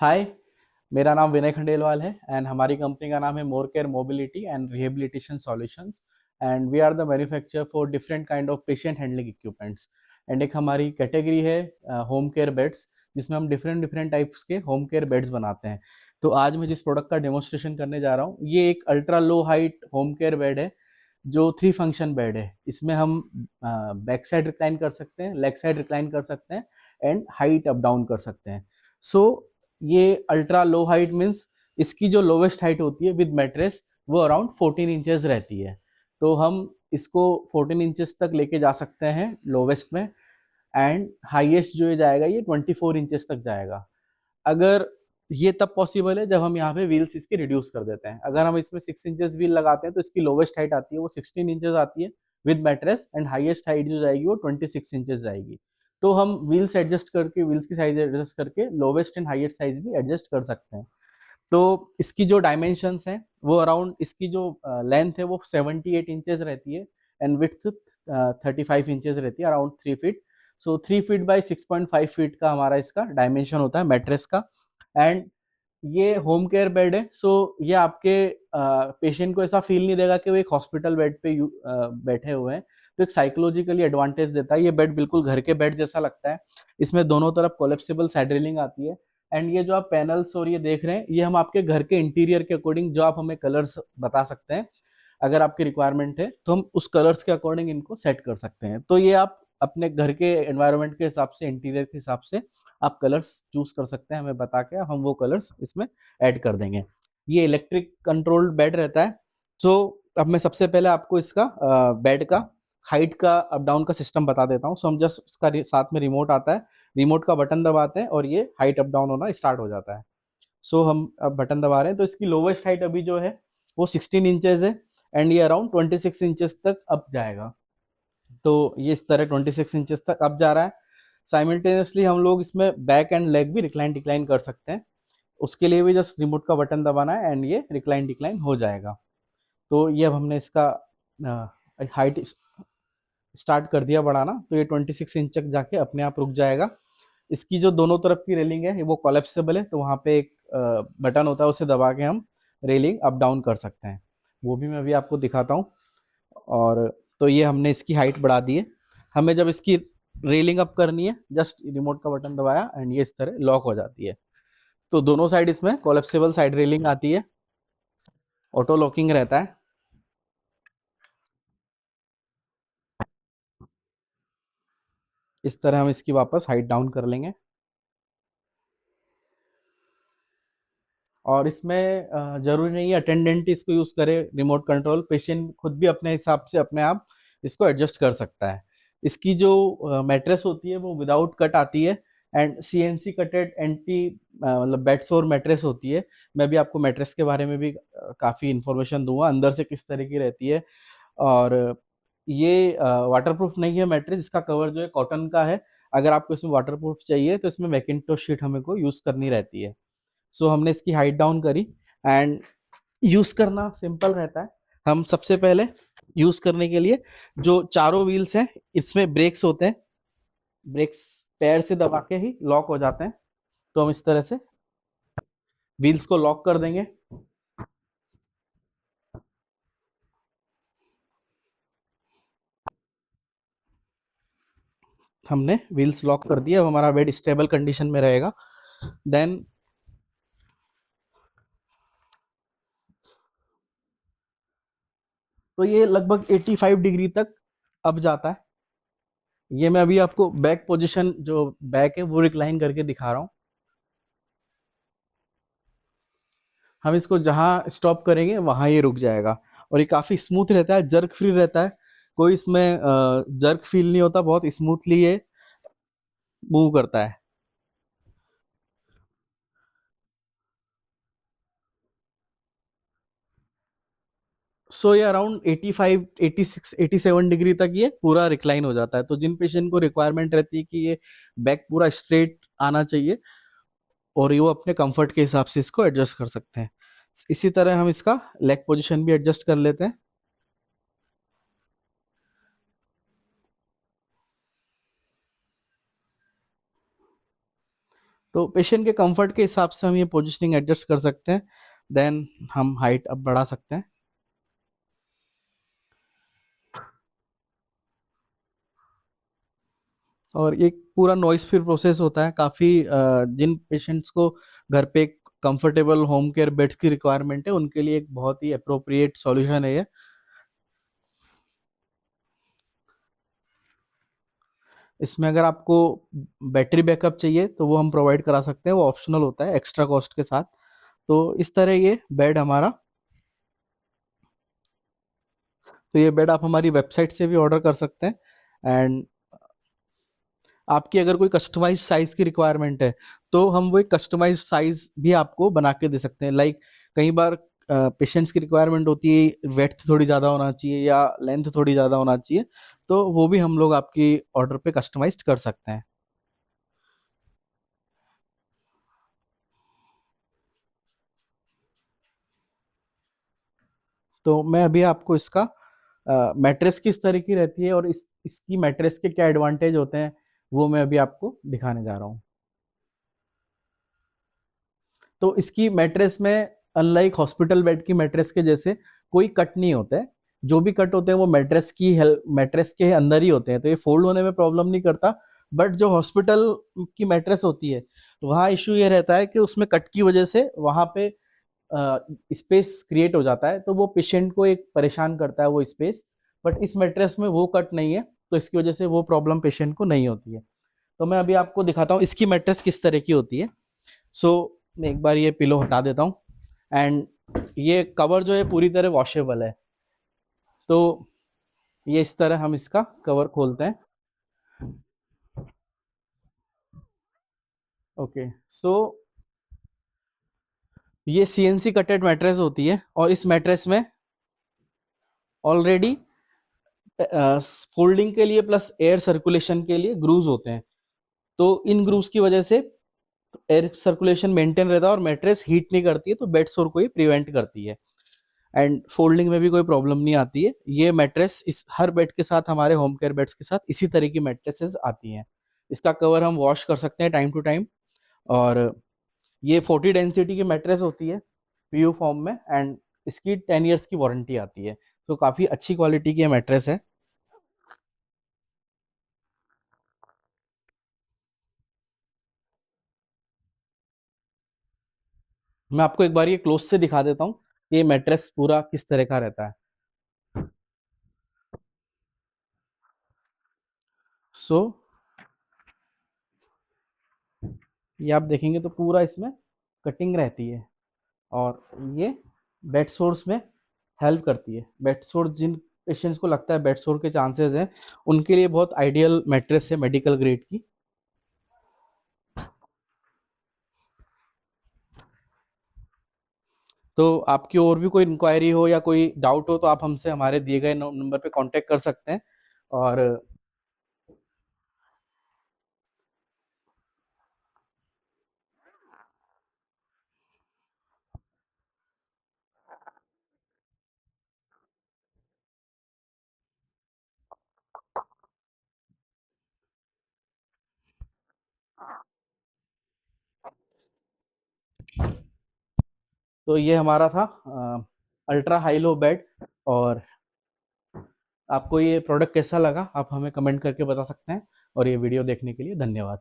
हाय, मेरा नाम विनय खंडेलवाल है एंड हमारी कंपनी का नाम है more care mobility and rehabilitation solutions and we are the manufacturer for different kind of patient handling equipments. And एक हमारी कैटेगरी है होम केयर बेड्स, जिसमें हम डिफरेंट डिफरेंट टाइप्स के होम केयर बेड्स बनाते हैं। तो आज मैं जिस प्रोडक्ट का डेमोन्स्ट्रेशन करने जा रहा हूँ, ये एक ultra low height home care bed है जो 3 फंक्शन बेड है। इसमें हम बैक साइड रिक्लाइन कर सकते हैं, लेग साइड रिक्लाइन कर सकते हैं एंड हाइट अप डाउन कर सकते हैं। सो ये अल्ट्रा लो हाइट मीन्स इसकी जो लोवेस्ट हाइट होती है विद मैट्रेस वो अराउंड 14 इंचेस रहती है। तो हम इसको 14 इंचेस तक लेके जा सकते हैं लोवेस्ट में, एंड हाईएस्ट जो ये जाएगा ये 24 इंचेस तक जाएगा। अगर ये तब पॉसिबल है जब हम यहाँ पे व्हील्स इसके रिड्यूस कर देते हैं। अगर हम इसमें 6 इंचेस व्हील लगाते हैं तो इसकी लोवेस्ट हाइट आती है वो 16 इंचेस आती है with mattress, and highest height जो जाएगी वो 26 इंचेस जाएगी। तो हम व्हील्स एडजस्ट करके, व्हील्स की साइज एडजस्ट करके लोवेस्ट एंड हाईएस्ट साइज भी एडजस्ट कर सकते हैं। तो इसकी जो डायमेंशंस हैं वो अराउंड, इसकी जो लेंथ है वो 78 इंचेस रहती है एंड विड्थ 35 इंचेस रहती है, around 3 feet. So 3 feet by 6.5 feet का हमारा इसका डायमेंशन होता है मैट्रेस का। एंड ये होम केयर बेड है, सो ये आपके पेशेंट को ऐसा फील नहीं देगा कि वो एक हॉस्पिटल बेड पे बैठे हुए हैं। तो एक साइकोलॉजिकली एडवांटेज देता है। ये बेड बिल्कुल घर के बेड जैसा लगता है। इसमें दोनों तरफ कोलेप्सिबल साइड रेलिंग आती है एंड ये जो आप पैनल्स और ये देख रहे हैं, ये हम आपके घर के इंटीरियर के अकॉर्डिंग जो आप हमें कलर्स बता सकते हैं, अगर आपकी रिक्वायरमेंट है तो हम उस कलर्स के अकॉर्डिंग इनको सेट कर सकते हैं। तो ये आप अपने घर के एनवायरनमेंट के हिसाब से, इंटीरियर के हिसाब से आप कलर्स चूज कर सकते हैं, हमें बता के हम वो कलर्स इसमें ऐड कर देंगे। ये इलेक्ट्रिक कंट्रोल्ड बेड रहता है। सो अब मैं सबसे पहले आपको इसका बेड का हाइट का अप डाउन का सिस्टम बता देता हूँ। सो हम जस्ट इसका साथ में रिमोट आता है, रिमोट का बटन दबाते हैं और ये हाइट अप डाउन होना स्टार्ट हो जाता है। सो हम अब बटन दबा रहे हैं तो इसकी लोवेस्ट हाइट अभी जो है वो 16 इंचेस है एंड ये अराउंड 26 इंचेस तक अप जाएगा। तो ये इस तरह 26 इंचेस तक अप जा रहा है। साइमल्टेनियसली हम लोग इसमें बैक एंड लेग भी रिक्लाइन डिक्लाइन कर सकते हैं। उसके लिए भी जस्ट रिमोट का बटन दबाना है एंड ये रिक्लाइन डिक्लाइन हो जाएगा। तो ये अब हमने इसका हाइट स्टार्ट कर दिया बढ़ाना, तो ये 26 इंच तक जाके अपने आप रुक जाएगा। इसकी जो दोनों तरफ की रेलिंग है वो कोलेप्सिबल है, तो वहाँ पे एक बटन होता है, उसे दबा के हम रेलिंग अप डाउन कर सकते हैं। वो भी मैं अभी आपको दिखाता हूँ। और तो ये हमने इसकी हाइट बढ़ा दी है। हमें जब इसकी रेलिंग अप करनी है, जस्ट रिमोट का बटन दबाया एंड ये इस तरह लॉक हो जाती है। तो दोनों साइड इसमें कोलेप्सिबल साइड रेलिंग आती है, ऑटो लॉकिंग रहता है। इस तरह हम इसकी वापस हाइट डाउन कर लेंगे। और इसमें जरूरी नहीं है अटेंडेंट इसको यूज करे रिमोट कंट्रोल, पेशेंट खुद भी अपने हिसाब से अपने आप इसको एडजस्ट कर सकता है। इसकी जो मैट्रेस होती है वो विदाउट कट आती है एंड सीएनसी कटेड एंटी मतलब बेडसोर मैट्रेस होती है। मैं भी आपको मैट्रेस के बारे में भी काफ़ी इंफॉर्मेशन दूंगा अंदर से किस तरह की रहती है। और ये वाटरप्रूफ नहीं है मैट्रेस, इसका कवर जो है कॉटन का है। अगर आपको इसमें वाटरप्रूफ चाहिए तो इसमें मैकिन्टोश शीट हमें को यूज़ करनी रहती है। सो हमने इसकी हाइट डाउन करी एंड यूज करना सिंपल रहता है। हम सबसे पहले यूज करने के लिए जो चारों व्हील्स हैं इसमें ब्रेक्स होते हैं, ब्रेक्स पैर से दबा के ही लॉक हो जाते हैं। तो हम इस तरह से व्हील्स को लॉक कर देंगे। हमने व्हील्स लॉक कर दिया, अब हमारा बेड स्टेबल कंडीशन में रहेगा। देन तो ये लगभग 85 डिग्री तक अब जाता है। ये मैं अभी आपको बैक पोजीशन जो बैक है वो रिक्लाइन करके दिखा रहा हूँ। हम इसको जहाँ स्टॉप करेंगे वहाँ ये रुक जाएगा और ये काफ़ी स्मूथ रहता है, जर्क फ्री रहता है। कोई इसमें जर्क फील नहीं होता, बहुत स्मूथली ये मूव करता है। सो ये अराउंड 85 86 87 डिग्री तक ये पूरा रिक्लाइन हो जाता है। तो जिन पेशेंट को रिक्वायरमेंट रहती है कि ये बैक पूरा स्ट्रेट आना चाहिए और ये वो अपने कंफर्ट के हिसाब से इसको एडजस्ट कर सकते हैं। इसी तरह हम इसका लेग पोजीशन भी एडजस्ट कर लेते हैं। तो पेशेंट के कंफर्ट के हिसाब से हम ये पोजिशनिंग एडजस्ट कर सकते हैं, देन हम हाइट अब बढ़ा सकते हैं। और एक पूरा नॉइस फ्री प्रोसेस होता है। काफ़ी जिन पेशेंट्स को घर पे कंफर्टेबल होम केयर बेड्स की रिक्वायरमेंट है, उनके लिए एक बहुत ही अप्रोप्रिएट सॉल्यूशन है ये। इसमें अगर आपको बैटरी बैकअप चाहिए तो वो हम प्रोवाइड करा सकते हैं, वो ऑप्शनल होता है एक्स्ट्रा कॉस्ट के साथ। तो इस तरह ये बेड हमारा, तो ये बेड आप हमारी वेबसाइट से भी ऑर्डर कर सकते हैं। एंड आपकी अगर कोई कस्टमाइज साइज की रिक्वायरमेंट है तो हम वो एक कस्टमाइज साइज भी आपको बना के दे सकते हैं। लाइक कई बार पेशेंट्स की रिक्वायरमेंट होती है वेथ थोड़ी ज़्यादा होना चाहिए या लेंथ थोड़ी ज़्यादा होना चाहिए, तो वो भी हम लोग आपकी ऑर्डर पे कस्टमाइज कर सकते हैं। तो मैं अभी आपको इसका मैट्रेस किस तरह की रहती है और इसकी मैट्रेस के क्या एडवांटेज होते हैं वो मैं अभी आपको दिखाने जा रहा हूँ। तो इसकी मैट्रेस में अनलाइक हॉस्पिटल बेड की मैट्रेस के जैसे कोई कट नहीं होता है। जो भी कट होते हैं वो मैट्रेस के अंदर ही होते हैं, तो ये फोल्ड होने में प्रॉब्लम नहीं करता। बट जो हॉस्पिटल की मैट्रेस होती है वहाँ इशू ये रहता है कि उसमें कट की वजह से वहाँ पे स्पेस क्रिएट हो जाता है, तो वो पेशेंट को एक परेशान करता है वो स्पेस। बट इस मैट्रेस में वो कट नहीं है, तो इसकी वजह से वो प्रॉब्लम पेशेंट को नहीं होती है। तो मैं अभी आपको दिखाता हूँ इसकी मैट्रेस किस तरह की होती है। सो मैं एक बार ये पिलो हटा देता हूँ। एंड ये कवर जो है पूरी तरह वॉशेबल है। तो ये इस तरह हम इसका कवर खोलते हैं। ओके, सो ये सीएनसी कटेड मैट्रेस होती है और इस मैट्रेस में ऑलरेडी फोल्डिंग के लिए प्लस एयर सर्कुलेशन के लिए ग्रूव्स होते हैं। तो इन ग्रूव्स की वजह से एयर सर्कुलेशन मेंटेन रहता है और मैट्रेस हीट नहीं करती है, तो बेड सोर को ही प्रिवेंट करती है। एंड फोल्डिंग में भी कोई प्रॉब्लम नहीं आती है। ये मैट्रेस इस हर बेड के साथ, हमारे होम केयर बेड्स के साथ इसी तरह की मैट्रेसेस आती हैं। इसका कवर हम वॉश कर सकते हैं टाइम टू टाइम। और ये 40 डेंसिटी की मैट्रेस होती है पीयू फॉर्म में, एंड इसकी 10 ईयर्स की वारंटी आती है। तो काफ़ी अच्छी क्वालिटी की मैट्रेस है। मैं आपको एक बार ये क्लोज से दिखा देता हूँ ये मैट्रेस पूरा किस तरह का रहता है। सो ये आप देखेंगे तो पूरा इसमें कटिंग रहती है और ये बेड सोर्स में हेल्प करती है। बेड सोर जिन पेशेंट्स को लगता है बेड सोर के चांसेस हैं, उनके लिए बहुत आइडियल मैट्रेस है मेडिकल ग्रेड की। तो आपकी और भी कोई इंक्वायरी हो या कोई डाउट हो तो आप हमसे हमारे दिए गए नंबर पे कांटेक्ट कर सकते हैं। और तो ये हमारा था अल्ट्रा हाई लो बेड। और आपको ये प्रोडक्ट कैसा लगा आप हमें कमेंट करके बता सकते हैं। और ये वीडियो देखने के लिए धन्यवाद।